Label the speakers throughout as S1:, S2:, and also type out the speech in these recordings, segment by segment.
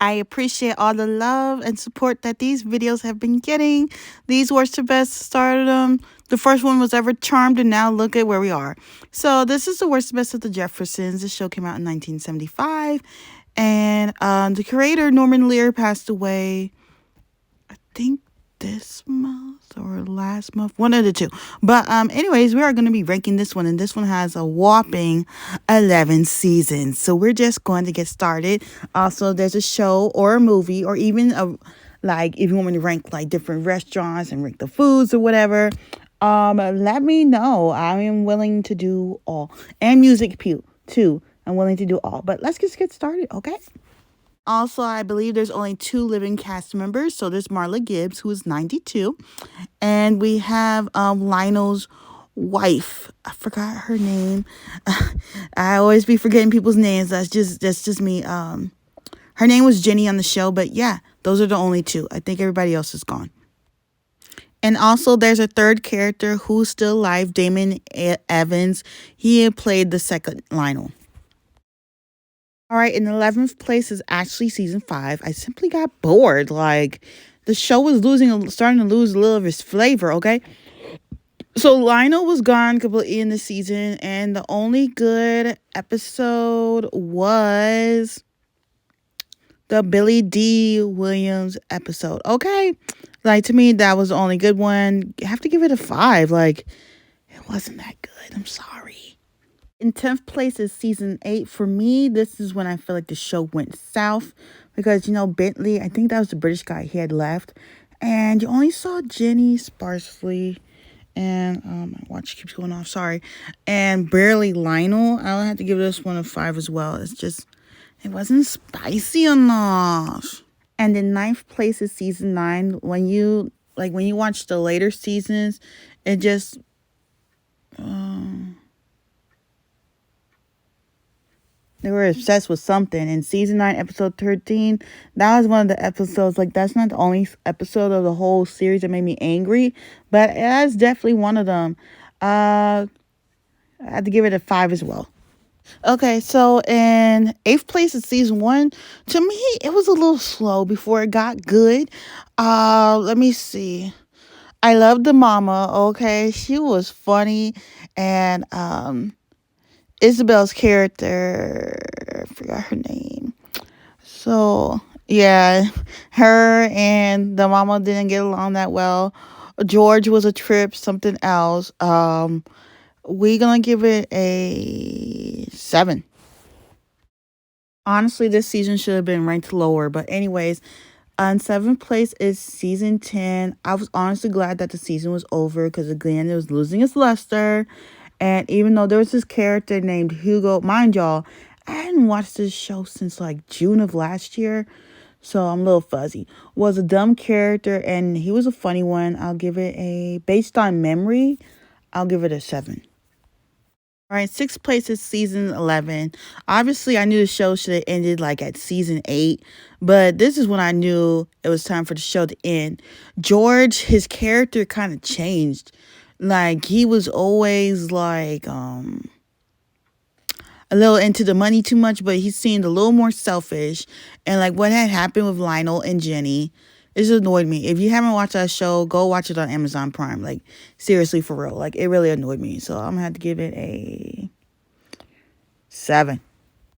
S1: I appreciate all the love and support that these videos have been getting. These Worst to Best started them. The first one was Ever Charmed, and now look at where we are. So this is the Worst to Best of the Jeffersons. This show came out in 1975. And the creator, Norman Lear, passed away, I think, this month or last month, one of the two. But anyways, we are going to be ranking this one, and this one has a whopping 11 seasons. So we're just going to get started. Also, there's a show or a movie, or even a, like, if you want me to rank like different restaurants and rank the foods or whatever, let me know. I am willing to do all, and music too. I'm willing to do all. But let's just get started, okay? Also, I believe there's only 2 living cast members. So there's Marla Gibbs, who is 92. And we have Lionel's wife. I forgot her name. I always be forgetting people's names. That's just me. Her name was Jenny on the show. But yeah, those are the only 2. I think everybody else is gone. And also, there's a third character who's still alive, Damon Evans. He had played the second Lionel. All right, in 11th place is actually season 5. I simply got bored. Like, the show was starting to lose a little of its flavor, okay? So Lionel was gone completely in the season, and the only good episode was the Billy D. Williams episode, okay? Like, to me, that was the only good one. You have to give it a 5. Like, it wasn't that good. I'm sorry. In 10th place is season 8. For me, this is when I feel like the show went south. Because, Bentley, I think that was the British guy, he had left. And you only saw Jenny sparsely. And my watch keeps going off, sorry. And barely Lionel. I'll have to give this one a 5 as well. It's just, it wasn't spicy enough. And in 9th place is season 9. When you watch the later seasons, it just... they were obsessed with something. In season 9, episode 13, that was one of the episodes. Like, that's not the only episode of the whole series that made me angry, but that's definitely one of them. I had to give it a 5 as well. Okay, so in 8th place is season 1. To me, it was a little slow before it got good. Let me see. I loved the mama, okay? She was funny, and Isabel's character, I forgot her name. So, yeah, her and the mama didn't get along that well. George was a trip, something else. We're going to give it a 7. Honestly, this season should have been ranked lower. But anyways, on 7th place is season 10. I was honestly glad that the season was over because, again, it was losing its luster. And even though there was this character named Hugo, mind y'all, I hadn't watched this show since like June of last year, so I'm a little fuzzy. Was a dumb character, and he was a funny one. I'll give it based on memory, I'll give it a 7. All right, 6th place is season 11. Obviously, I knew the show should have ended like at season 8, but this is when I knew it was time for the show to end. George, his character kind of changed. Like, he was always like a little into the money too much, but he seemed a little more selfish. And like what had happened with Lionel and Jenny, it just annoyed me. If you haven't watched that show, go watch it on Amazon Prime. Like, seriously, for real. Like, it really annoyed me. So I'm gonna have to give it a 7.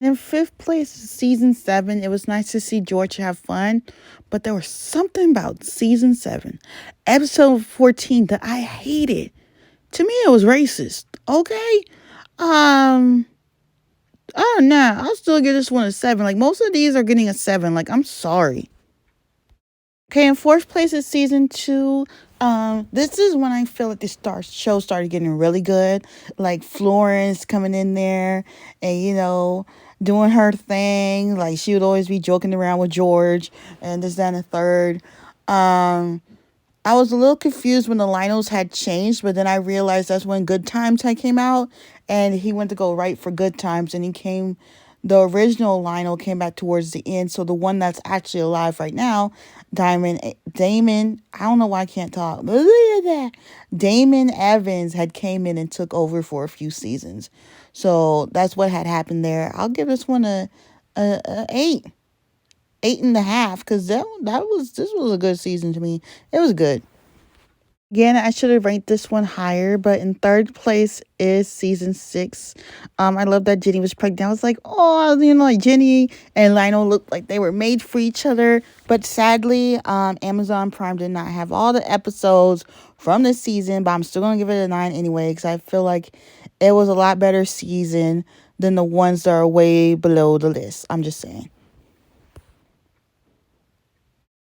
S1: In 5th place is season 7. It was nice to see George have fun, but there was something about season 7, episode 14, that I hated. To me, it was racist. Okay? Oh no, I'll still give this one a 7. Like, most of these are getting a 7. Like, I'm sorry. Okay, in 4th place is season 2. This is when I feel like the show started getting really good. Like, Florence coming in there and, doing her thing. Like, she would always be joking around with George and this, that, and the third. I was a little confused when the Lionels had changed, but then I realized that's when Good Times had came out, and he went to go write for Good Times, and the original Lionel came back towards the end, so the one that's actually alive right now, Damon, I don't know why I can't talk, Damon Evans had came in and took over for a few seasons, so that's what had happened there. I'll give this one a 8. 8.5 because this was a good season to me. It was good. Again, I should have ranked this one higher, but in third place is season 6. I love that Jenny was pregnant. I was like, oh, like Jenny and Lionel looked like they were made for each other. But sadly, Amazon Prime did not have all the episodes from this season, but I'm still gonna give it a 9 anyway because I feel like it was a lot better season than the ones that are way below the list. I'm just saying.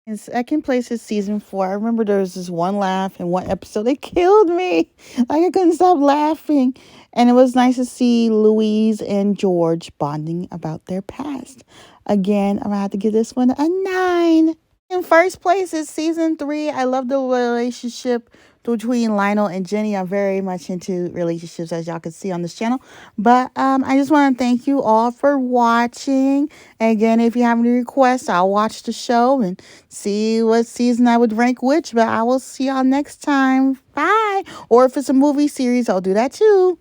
S1: In second place is season 4. I remember there was this one laugh in one episode. It killed me. Like I couldn't stop laughing. And it was nice to see Louise and George bonding about their past. Again, I'm going to have to give this one a 9. In first place is season 3. I love the relationship between Lionel and Jenny. I'm very much into relationships, as y'all can see on this channel. But I just want to thank you all for watching. Again, if you have any requests, I'll watch the show and see what season I would rank which. But I will see y'all next time. Bye. Or if it's a movie series, I'll do that too.